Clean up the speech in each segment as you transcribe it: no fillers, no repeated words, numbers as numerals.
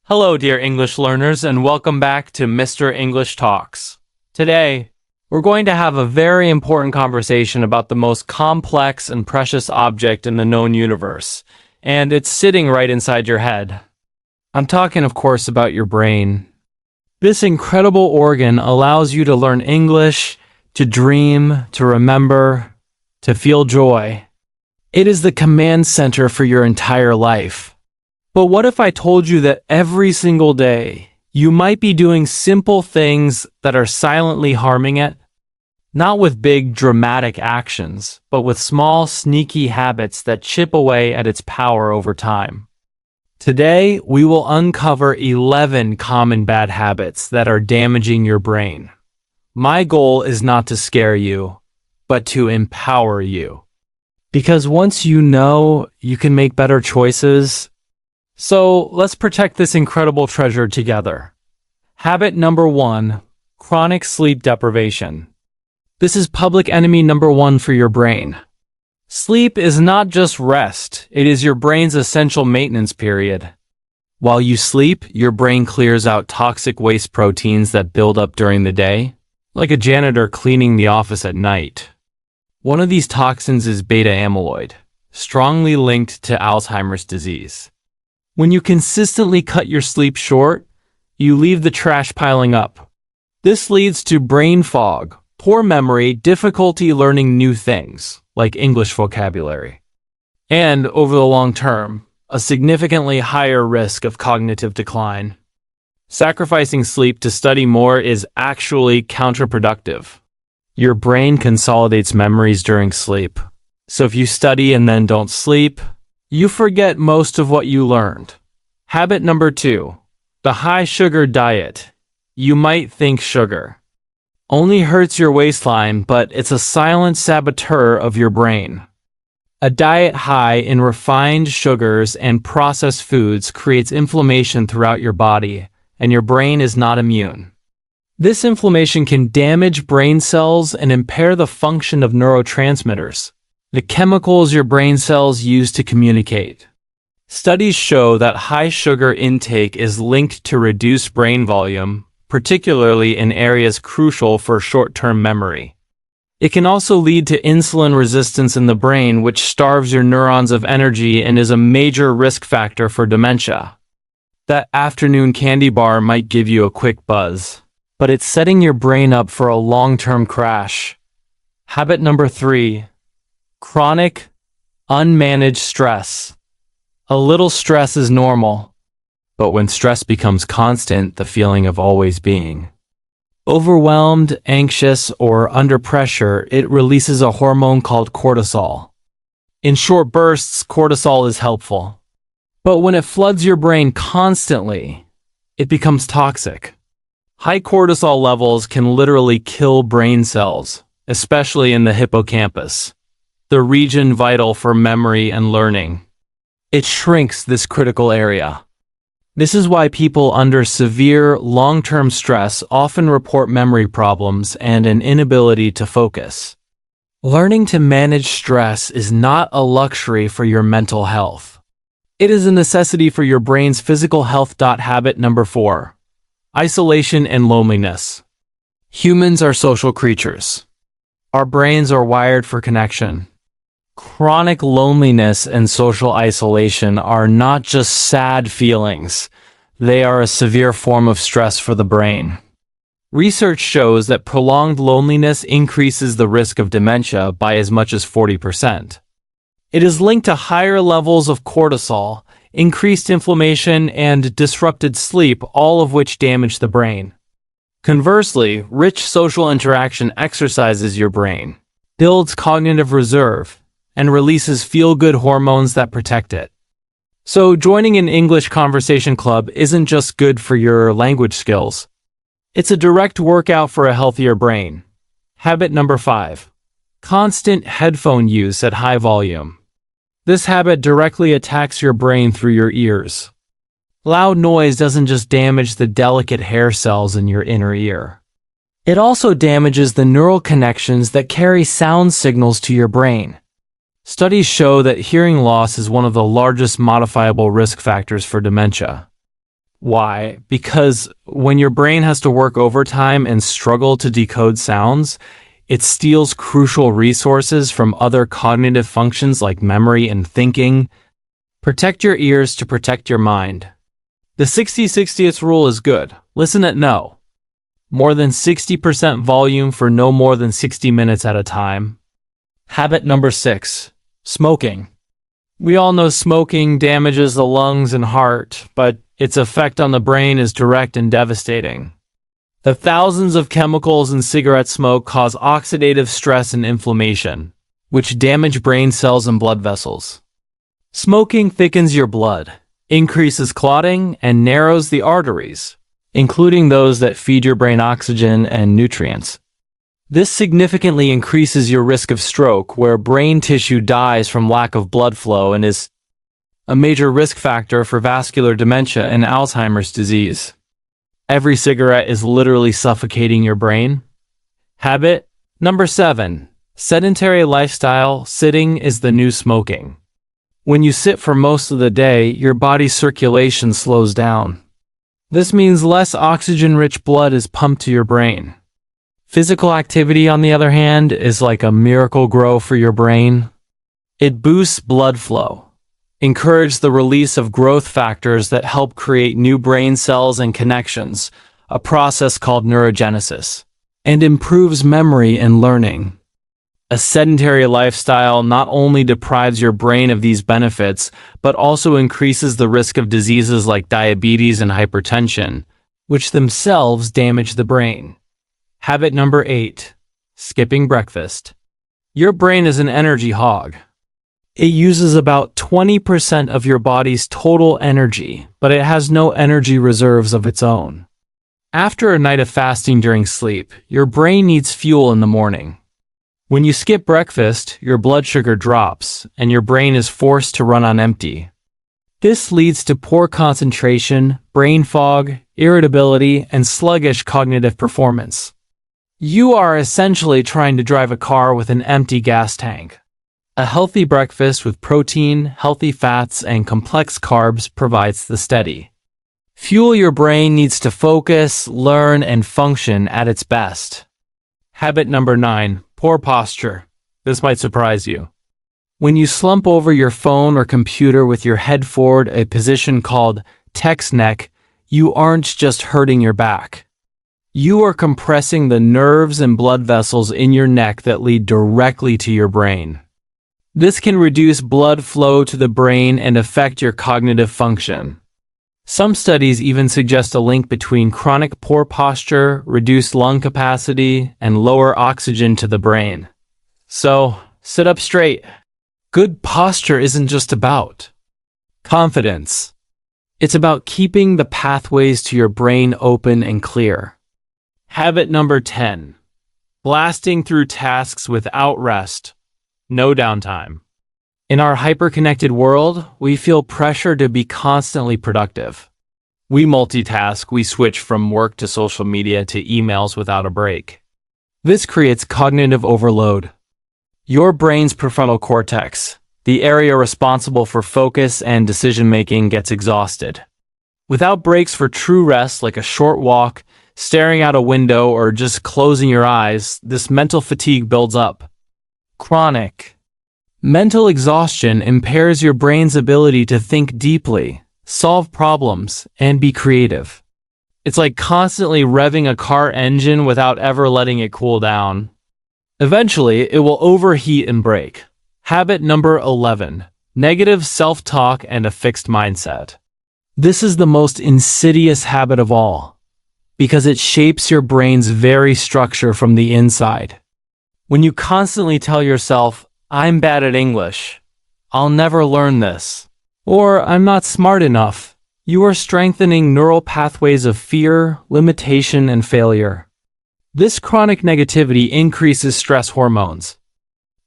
Hello, dear English learners, and welcome back to Mr. English Talks. Today, we're going to have a very important conversation about the most complex and precious object in the known universe, and it's sitting right inside your head. I'm talking, of course, about your brain. This incredible organ allows you to learn English, to dream, to remember, to feel joy. It is the command center for your entire life. But what if I told you that every single day, you might be doing simple things that are silently harming it? Not with big, dramatic actions, but with small, sneaky habits that chip away at its power over time. Today, we will uncover 11 common bad habits that are damaging your brain. My goal is not to scare you, but to empower you. Because once you know, you can make better choices. So let's protect this incredible treasure together. Habit number 1, chronic sleep deprivation. This is public enemy number 1 for your brain. Sleep is not just rest, it is your brain's essential maintenance period. While you sleep, your brain clears out toxic waste proteins that build up during the day, like a janitor cleaning the office at night. One of these toxins is beta amyloid, strongly linked to Alzheimer's disease. When you consistently cut your sleep short, you leave the trash piling up. This leads to brain fog, poor memory, difficulty learning new things, like English vocabulary. And, over the long term, a significantly higher risk of cognitive decline. Sacrificing sleep to study more is actually counterproductive. Your brain consolidates memories during sleep. So if you study and then don't sleep, you forget most of what you learned. Habit number 2, the high sugar diet. You might think sugar only hurts your waistline, but it's a silent saboteur of your brain. A diet high in refined sugars and processed foods creates inflammation throughout your body, and your brain is not immune. This inflammation can damage brain cells and impair the function of neurotransmitters, the chemicals your brain cells use to communicate. Studies show that high sugar intake is linked to reduced brain volume, particularly in areas crucial for short-term memory. It can also lead to insulin resistance in the brain, which starves your neurons of energy and is a major risk factor for dementia. That afternoon candy bar might give you a quick buzz, but it's setting your brain up for a long-term crash. Habit number 3, chronic, unmanaged stress. A little stress is normal, but when stress becomes constant, the feeling of always being overwhelmed, anxious, or under pressure, it releases a hormone called cortisol. In short bursts, cortisol is helpful. But when it floods your brain constantly, it becomes toxic. High cortisol levels can literally kill brain cells, especially in the hippocampus, the region vital for memory and learning. It shrinks this critical area. This is why people under severe, long-term stress often report memory problems and an inability to focus. Learning to manage stress is not a luxury for your mental health. It is a necessity for your brain's physical health. Habit number 4, isolation and loneliness. Humans are social creatures. Our brains are wired for connection. Chronic loneliness and social isolation are not just sad feelings, they are a severe form of stress for the brain. Research shows that prolonged loneliness increases the risk of dementia by as much as 40%. It is linked to higher levels of cortisol, increased inflammation, and disrupted sleep, all of which damage the brain. Conversely, rich social interaction exercises your brain, builds cognitive reserve, and releases feel-good hormones that protect it. So joining an English conversation club isn't just good for your language skills. It's a direct workout for a healthier brain. Habit number 5, constant headphone use at high volume. This habit directly attacks your brain through your ears. Loud noise doesn't just damage the delicate hair cells in your inner ear. It also damages the neural connections that carry sound signals to your brain. Studies show that hearing loss is one of the largest modifiable risk factors for dementia. Why? Because when your brain has to work overtime and struggle to decode sounds, it steals crucial resources from other cognitive functions like memory and thinking. Protect your ears to protect your mind. The 60-60th rule is good. Listen at no more than 60% volume for no more than 60 minutes at a time. Habit number 6, smoking. We all know smoking damages the lungs and heart, but its effect on the brain is direct and devastating. The thousands of chemicals in cigarette smoke cause oxidative stress and inflammation, which damage brain cells and blood vessels. Smoking thickens your blood, increases clotting, and narrows the arteries, including those that feed your brain oxygen and nutrients. This significantly increases your risk of stroke, where brain tissue dies from lack of blood flow and is a major risk factor for vascular dementia and Alzheimer's disease. Every cigarette is literally suffocating your brain. Habit number 7, sedentary lifestyle. Sitting is the new smoking. When you sit for most of the day, your body's circulation slows down. This means less oxygen-rich blood is pumped to your brain. Physical activity, on the other hand, is like a miracle grow for your brain. It boosts blood flow, encourages the release of growth factors that help create new brain cells and connections, a process called neurogenesis, and improves memory and learning. A sedentary lifestyle not only deprives your brain of these benefits, but also increases the risk of diseases like diabetes and hypertension, which themselves damage the brain. Habit number 8, skipping breakfast. Your brain is an energy hog. It uses about 20% of your body's total energy, but it has no energy reserves of its own. After a night of fasting during sleep, your brain needs fuel in the morning. When you skip breakfast, your blood sugar drops, and your brain is forced to run on empty. This leads to poor concentration, brain fog, irritability, and sluggish cognitive performance. You are essentially trying to drive a car with an empty gas tank. A healthy breakfast with protein, healthy fats, and complex carbs provides the steady fuel your brain needs to focus, learn, and function at its best. Habit number 9, poor posture. This might surprise you. When you slump over your phone or computer with your head forward, a position called text neck, you aren't just hurting your back. You are compressing the nerves and blood vessels in your neck that lead directly to your brain. This can reduce blood flow to the brain and affect your cognitive function. Some studies even suggest a link between chronic poor posture, reduced lung capacity, and lower oxygen to the brain. So, sit up straight. Good posture isn't just about confidence. It's about keeping the pathways to your brain open and clear. Habit number 10, blasting through tasks without rest, no downtime. In our hyper-connected world, we feel pressure to be constantly productive. We multitask, we switch from work to social media to emails without a break. This creates cognitive overload. Your brain's prefrontal cortex, the area responsible for focus and decision-making, gets exhausted. Without breaks for true rest, like a short walk, staring out a window, or just closing your eyes, this mental fatigue builds up. Chronic mental exhaustion impairs your brain's ability to think deeply, solve problems, and be creative. It's like constantly revving a car engine without ever letting it cool down. Eventually, it will overheat and break. Habit number 11, negative self-talk and a fixed mindset. This is the most insidious habit of all, because it shapes your brain's very structure from the inside. When you constantly tell yourself, "I'm bad at English," "I'll never learn this," or "I'm not smart enough," you are strengthening neural pathways of fear, limitation, and failure. This chronic negativity increases stress hormones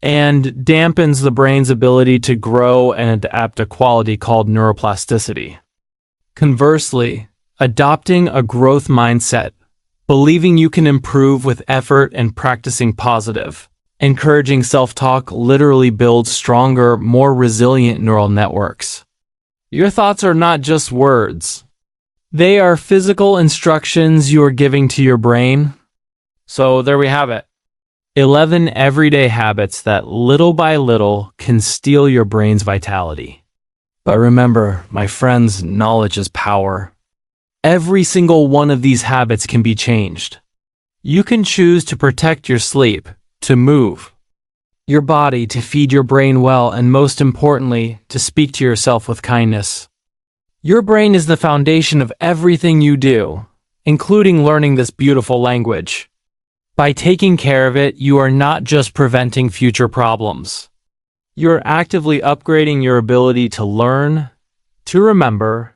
and dampens the brain's ability to grow and adapt a quality called neuroplasticity. Conversely, adopting a growth mindset, believing you can improve with effort and practicing positive, encouraging self-talk literally builds stronger, more resilient neural networks. Your thoughts are not just words. They are physical instructions you are giving to your brain. So there we have it. 11 everyday habits that little by little can steal your brain's vitality. But remember, my friends, knowledge is power. Every single one of these habits can be changed. You can choose to protect your sleep, to move your body, to feed your brain well, and most importantly, to speak to yourself with kindness. Your brain is the foundation of everything you do, including learning this beautiful language. By taking care of it, you are not just preventing future problems. You're actively upgrading your ability to learn, to remember,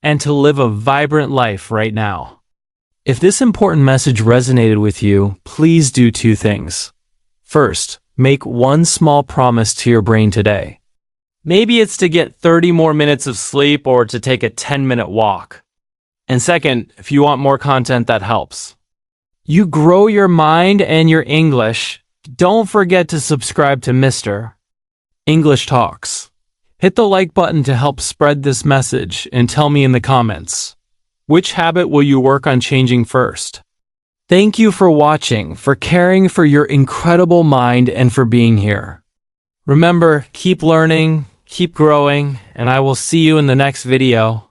and to live a vibrant life right now. If this important message resonated with you, please do two things. First, make one small promise to your brain today. Maybe it's to get 30 more minutes of sleep or to take a 10-minute walk. And second, if you want more content that helps you grow your mind and your English, don't forget to subscribe to Mr. English Talks. Hit the like button to help spread this message and tell me in the comments, which habit will you work on changing first? Thank you for watching, for caring for your incredible mind, and for being here. Remember, keep learning, keep growing, and I will see you in the next video.